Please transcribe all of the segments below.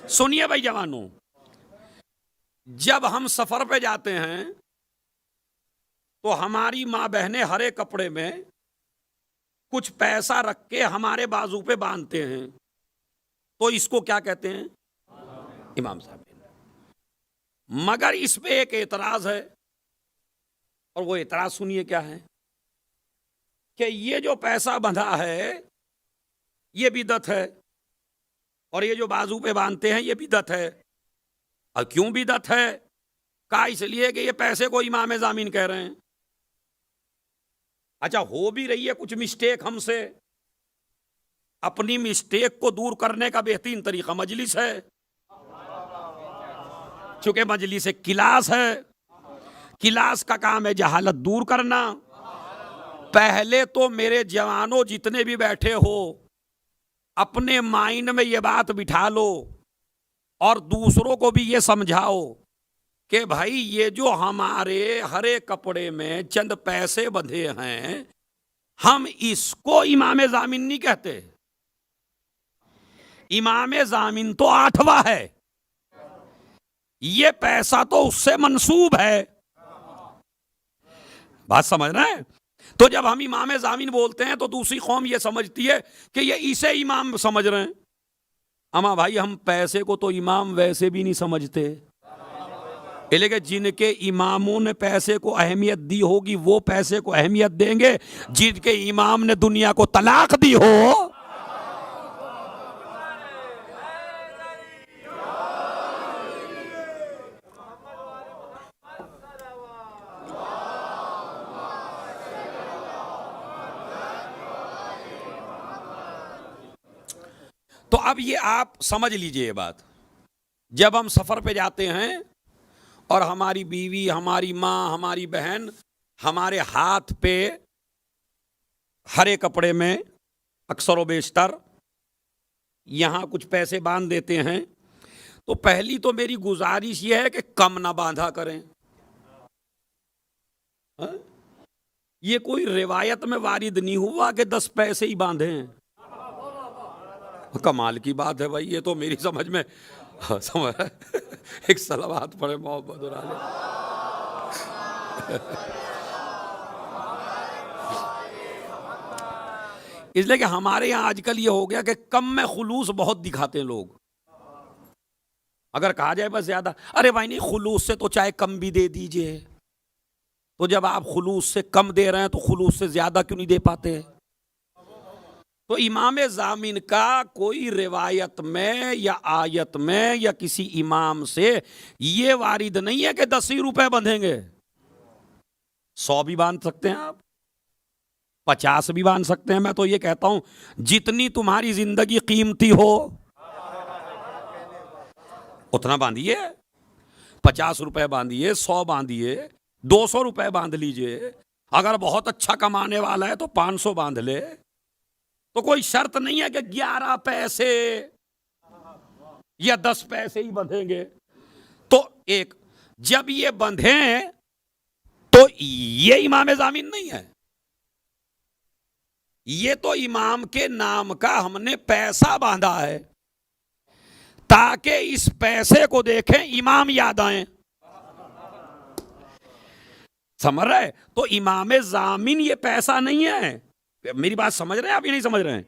सुनिए भाई जवानों, जब हम सफर पे जाते हैं तो हमारी माँ बहनें हरे कपड़े में कुछ पैसा रख के हमारे बाजू पे बांधते हैं, तो इसको क्या कहते हैं? इमाम साहब। मगर इस पे एक एतराज है, और वो एतराज सुनिए क्या है कि ये जो पैसा बंधा है ये बिदअत है, और ये जो बाजू पे बांधते हैं ये बिदअत है। और क्यों बिदअत है? कहा इसलिए कि ये पैसे को इमाम जामीन कह रहे हैं। अच्छा, हो भी रही है कुछ मिस्टेक हमसे, अपनी मिस्टेक को दूर करने का बेहतरीन तरीका मजलिस है, चूंकि मजलिस एक क्लास है, क्लास का काम है जहालत दूर करना। पहले तो मेरे जवानों जितने भी बैठे हो, अपने माइंड में ये बात बिठा लो और दूसरों को भी ये समझाओ कि भाई ये जो हमारे हरे कपड़े में चंद पैसे बंधे हैं, हम इसको इमाम जामीन नहीं कहते। इमाम जामीन तो 8वां है, ये पैसा तो उससे मंसूब है। बात समझ रहे हैं? तो जब हम इमाम जामीन बोलते हैं तो दूसरी कौम ये समझती है कि ये इसे इमाम समझ रहे हैं। अमा भाई, हम पैसे को तो इमाम वैसे भी नहीं समझते, लेकिन जिनके इमामों ने पैसे को अहमियत दी होगी वो पैसे को अहमियत देंगे, जिनके इमाम ने दुनिया को तलाक दी हो। तो अब ये आप समझ लीजिए ये बात, जब हम सफर पे जाते हैं और हमारी बीवी, हमारी माँ, हमारी बहन हमारे हाथ पे हरे कपड़े में अक्सर व बेशतर यहां कुछ पैसे बांध देते हैं, तो पहली तो मेरी गुजारिश ये है कि कम ना बांधा करें। हा? ये कोई रिवायत में वारिद नहीं हुआ कि 10 पैसे ही बांधे हैं। कमाल की बात है भाई, ये तो मेरी समझ में समझ एक सलावत पढ़े मोहब्बत और आले। इसलिए कि हमारे यहाँ आजकल ये हो गया कि कम में खुलूस बहुत दिखाते हैं लोग। अगर कहा जाए बस ज्यादा, अरे भाई नहीं, खुलूस से तो चाहे कम भी दे दीजिए। तो जब आप खुलूस से कम दे रहे हैं तो खुलूस से ज्यादा क्यों नहीं दे पाते? तो इमाम जामीन का कोई रिवायत में या आयत में या किसी इमाम से ये वारिद नहीं है कि 10 ही रुपए बंधेंगे। 100 भी बांध सकते हैं आप, 50 भी बांध सकते हैं। मैं तो ये कहता हूं जितनी तुम्हारी जिंदगी कीमती हो उतना बांधिए। 50 रुपए बांधिए, 100 बांधिए, 200 रुपए बांध लीजिए। अगर बहुत अच्छा कमाने वाला है तो 500 बांध ले। तो कोई शर्त नहीं है कि 11 पैसे या 10 पैसे ही बंधेंगे। तो एक, जब ये बंधे तो ये इमाम जामीन नहीं है, ये तो इमाम के नाम का हमने पैसा बांधा है ताकि इस पैसे को देखें इमाम याद आए। समझ रहे? तो इमाम जामीन ये पैसा नहीं है। मेरी बात समझ रहे हैं आप? ये नहीं समझ रहे हैं?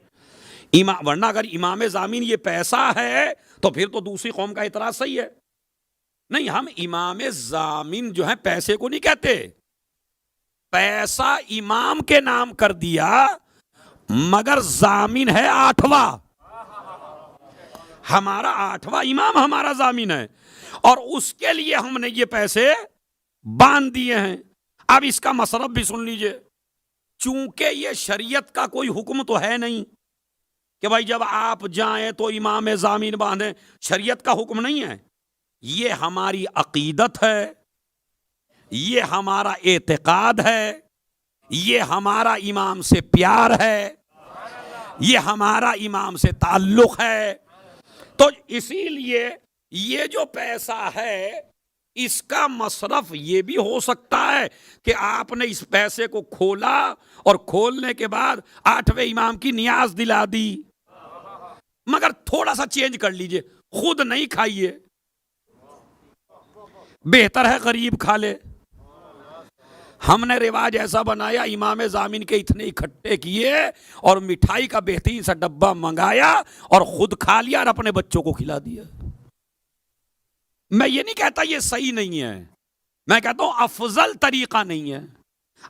वरना अगर इमाम जामीन ये पैसा है तो फिर तो दूसरी कौम का इतराज सही है। नहीं, हम इमाम जामीन जो है पैसे को नहीं कहते, पैसा इमाम के नाम कर दिया, मगर जामीन है 8वां। हमारा 8वां इमाम हमारा जामीन है, और उसके लिए हमने ये पैसे बांध दिए हैं। अब इसका मसरफ भी सुन लीजिए। चूंकि ये शरीयत का कोई हुक्म तो है नहीं कि भाई जब आप जाएं तो इमाम जामीन बांधें, शरीयत का हुक्म नहीं है। ये हमारी अकीदत है, ये हमारा एतकाद है, ये हमारा इमाम से प्यार है, ये हमारा इमाम से ताल्लुक है। तो इसीलिए ये जो पैसा है इसका मसरफ ये भी हो सकता है कि आपने इस पैसे को खोला और खोलने के बाद 8वें इमाम की नियाज दिला दी, मगर थोड़ा सा चेंज कर लीजिए, खुद नहीं खाइए, बेहतर है गरीब खा ले। हमने रिवाज ऐसा बनाया, इमाम जामिन के इतने इकट्ठे किए और मिठाई का बेहतरीन सा डब्बा मंगाया और खुद खा लिया और अपने बच्चों को खिला दिया। मैं ये नहीं कहता ये सही नहीं है, मैं कहता हूं अफजल तरीका नहीं है।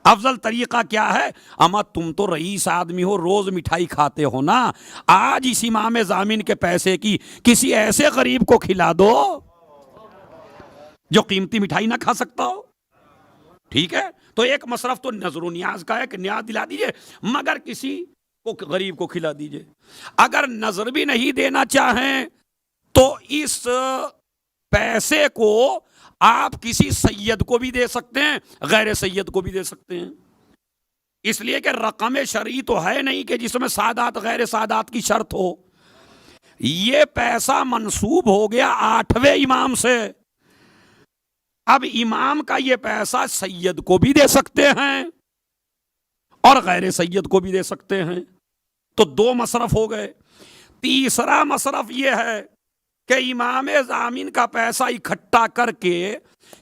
अफजल तरीका क्या है? अमा तुम तो रईस आदमी हो, रोज मिठाई खाते हो ना, आज इस इमाम जामिन के पैसे की किसी ऐसे गरीब को खिला दो जो कीमती मिठाई ना खा सकता हो। ठीक है, तो एक मसरफ तो नजर नियाज का है कि न्याज दिला दीजिए, मगर किसी को गरीब को खिला दीजिए। अगर नजर भी नहीं देना चाहें तो इस पैसे को आप किसी सैयद को भी दे सकते हैं, गैर सैयद को भी दे सकते हैं। इसलिए कि रकम शरई तो है नहीं कि जिसमें सादात गैर सादात की शर्त हो। यह पैसा मंसूब हो गया 8वें इमाम से। अब इमाम का यह पैसा सैयद को भी दे सकते हैं और गैर सैयद को भी दे सकते हैं, तो 2 मसरफ हो गए। तीसरा मसरफ यह है कि इमाम जामिन का पैसा इकट्ठा करके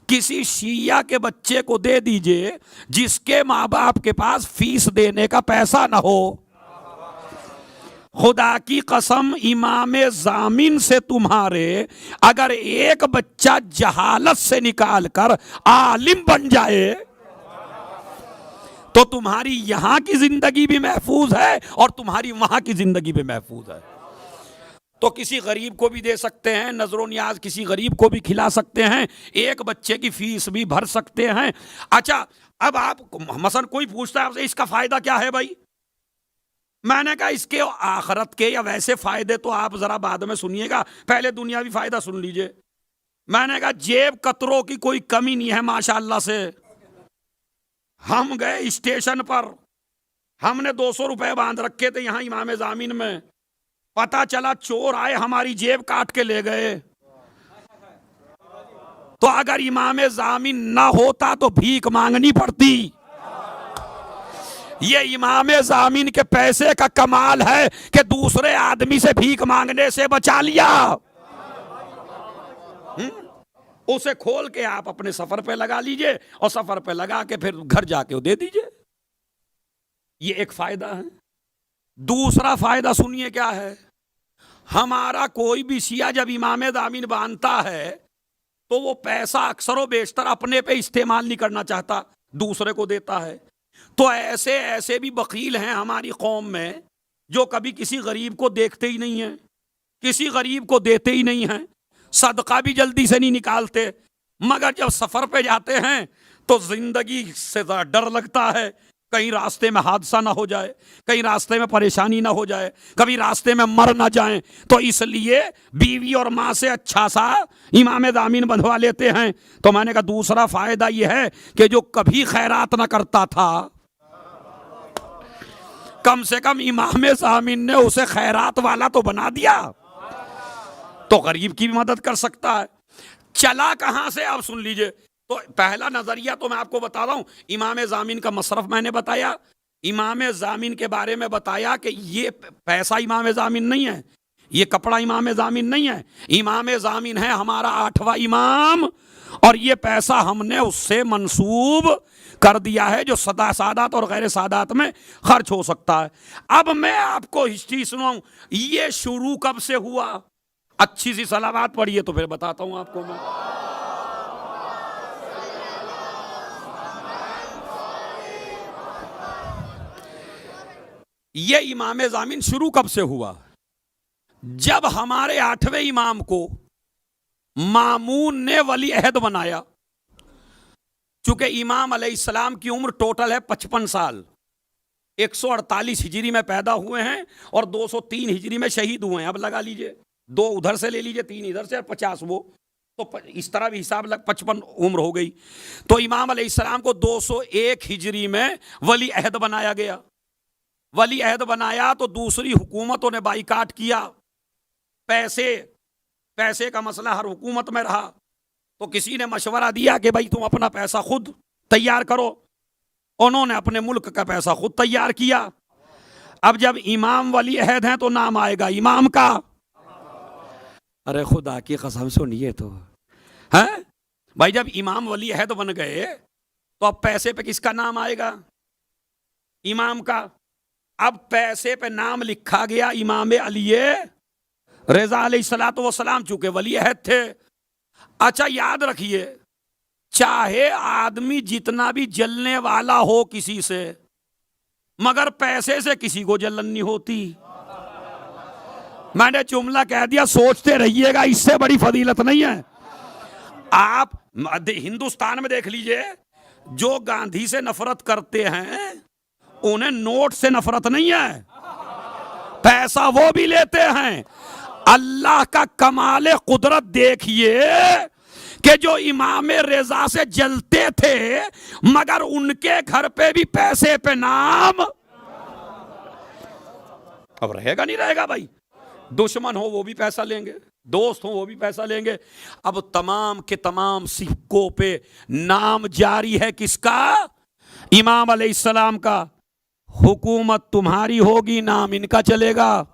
किसी शिया के बच्चे को दे दीजिए जिसके माँ बाप के पास फीस देने का पैसा ना हो। खुदा की कसम, इमाम जामिन से तुम्हारे अगर एक बच्चा जहालत से निकाल कर आलिम बन जाए तो तुम्हारी यहां की जिंदगी भी महफूज है और तुम्हारी वहां की जिंदगी भी महफूज है। तो किसी गरीब को भी दे सकते हैं, नजरो नियाज किसी गरीब को भी खिला सकते हैं, एक बच्चे की फीस भी भर सकते हैं। अच्छा, अब आप मसलन कोई पूछता है आपसे इसका फायदा क्या है भाई? मैंने कहा इसके आखिरत के या वैसे फायदे तो आप जरा बाद में सुनिएगा, पहले दुनियावी फायदा सुन लीजिए। मैंने कहा जेब कतरों की कोई कमी नहीं है माशाअल्लाह से। हम गए स्टेशन पर, हमने 200 रुपए बांध रखे थे यहां इमाम जामिन में, पता चला चोर आए हमारी जेब काट के ले गए। तो अगर इमाम जामिन ना होता तो भीख मांगनी पड़ती। ये इमाम जामिन के पैसे का कमाल है कि दूसरे आदमी से भीख मांगने से बचा लिया। उसे खोल के आप अपने सफर पे लगा लीजिए और सफर पे लगा के फिर घर जाके दे दीजिए। ये एक फायदा है। दूसरा फायदा सुनिए क्या है। हमारा कोई भी शिया जब इमाम जामिन बांधता है तो वो पैसा अक्सर बेशतर अपने पे इस्तेमाल नहीं करना चाहता, दूसरे को देता है। तो ऐसे ऐसे भी वकील हैं हमारी कौम में जो कभी किसी गरीब को देखते ही नहीं हैं, किसी गरीब को देते ही नहीं हैं, सदका भी जल्दी से नहीं निकालते, मगर जब सफर पे जाते हैं तो जिंदगी से डर लगता है कहीं रास्ते में हादसा ना हो जाए, कहीं रास्ते में परेशानी ना हो जाए, कभी रास्ते में मर ना जाएं। तो इसलिए बीवी और माँ से अच्छा सा इमाम जामिन बंधवा लेते हैं। तो मैंने कहा दूसरा फायदा यह है कि जो कभी खैरात ना करता था, कम से कम इमाम जामिन ने उसे खैरात वाला तो बना दिया, तो गरीब की भी मदद कर सकता है। चला कहां से आप सुन लीजिए। तो पहला नजरिया तो मैं आपको बता रहा हूं, इमाम जामिन का मसरफ मैंने बताया, इमाम जामिन के बारे में बताया कि ये पैसा इमाम जामिन नहीं है, ये कपड़ा इमाम जामिन नहीं है, इमाम जामिन है हमारा 8वां इमाम, और ये पैसा हमने उससे मंसूब कर दिया है जो सदा सादात और गैर सादात में खर्च हो सकता है। अब मैं आपको हिस्ट्री सुनाऊं, ये शुरू कब से हुआ? अच्छी सी सलावत पढ़िए तो फिर बताता हूं आपको मैं। ये इमाम जामिन शुरू कब से हुआ? जब हमारे 8वें इमाम को मामून ने वली अहद बनाया। चूंकि इमाम अलैहिस्सलाम की उम्र टोटल है 55 साल, 148 हिजरी में पैदा हुए हैं और 203 हिजरी में शहीद हुए हैं। अब लगा लीजिए, 2 उधर से ले लीजिए, 3 इधर से और 50 वो, तो इस तरह भी हिसाब लग 55 उम्र हो गई। तो इमाम अलैहिस्सलाम को 201 हिजरी में वली अहद बनाया गया। वली अहद बनाया तो दूसरी हुकूमतों ने बाइकाट किया। पैसे का मसला हर हुकूमत में रहा, तो किसी ने मशवरा दिया कि भाई तुम अपना पैसा खुद तैयार करो। उन्होंने अपने मुल्क का पैसा खुद तैयार किया। अब जब इमाम वली अहद हैं तो नाम आएगा इमाम का। अरे खुदा की कसम सुनिए तो है भाई, जब इमाम वली है तो बन गए, तो अब पैसे पे किसका नाम आएगा? इमाम का। अब पैसे पे नाम लिखा गया इमाम अली रज़ा अलैहिस्सलातु वस्सलाम, चूंकि वली अहद थे। अच्छा याद रखिए, चाहे आदमी जितना भी जलने वाला हो किसी से, मगर पैसे से किसी को जलन नहीं होती। मैंने जुमला कह दिया, सोचते रहिएगा, इससे बड़ी फजीलत नहीं है। आप हिंदुस्तान में देख लीजिए, जो गांधी से नफरत करते हैं उन्हें नोट से नफरत नहीं है, पैसा वो भी लेते हैं। अल्लाह का कमाले कुदरत देखिए कि जो इमाम रेजा से जलते थे, मगर उनके घर पे भी पैसे पे नाम। अब रहेगा नहीं रहेगा भाई, दुश्मन हो वो भी पैसा लेंगे, दोस्त हो वो भी पैसा लेंगे। अब तमाम के तमाम सिक्कों पे नाम जारी है किसका? इमाम अलैहिस्सलाम का। हुकूमत तुम्हारी होगी, नाम इनका चलेगा।